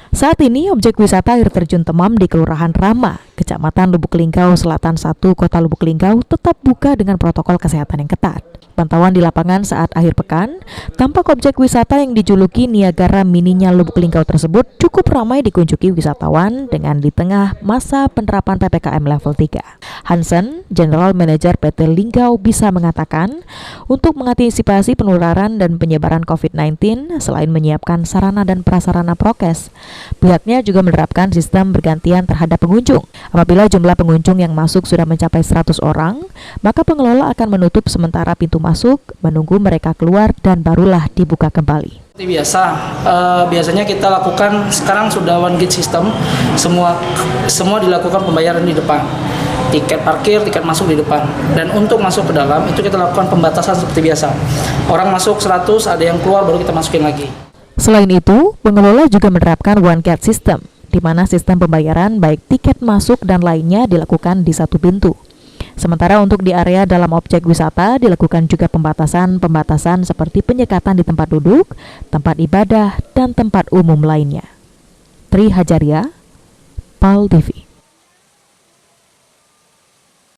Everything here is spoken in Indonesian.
Saat ini objek wisata air terjun Temam di Kelurahan Rama, Kecamatan Lubuk Linggau Selatan 1, Kota Lubuk Linggau tetap buka dengan protokol kesehatan yang ketat. Pantauan di lapangan saat akhir pekan, tampak objek wisata yang dijuluki Niagara Mininya Lubuk Linggau tersebut cukup ramai dikunjungi wisatawan dengan di tengah masa penerapan PPKM level 3. Hansen, General Manager PT Linggau, bisa mengatakan, untuk mengantisipasi penularan dan penyebaran COVID-19, selain menyiapkan sarana dan prasarana prokes, pihaknya juga menerapkan sistem bergantian terhadap pengunjung. Apabila jumlah pengunjung yang masuk sudah mencapai 100 orang, maka pengelola akan menutup sementara pintu masuk, menunggu mereka keluar dan barulah dibuka kembali. Seperti biasa, biasanya kita lakukan sekarang sudah one gate system, semua dilakukan pembayaran di depan. Tiket parkir, tiket masuk di depan. Dan untuk masuk ke dalam itu kita lakukan pembatasan seperti biasa. Orang masuk 100, ada yang keluar baru kita masukin lagi. Selain itu, pengelola juga menerapkan one gate system, di mana sistem pembayaran baik tiket masuk dan lainnya dilakukan di satu pintu. Sementara untuk di area dalam objek wisata dilakukan juga pembatasan seperti penyekatan di tempat duduk, tempat ibadah, dan tempat umum lainnya. Tri Hajaria, PAL TV.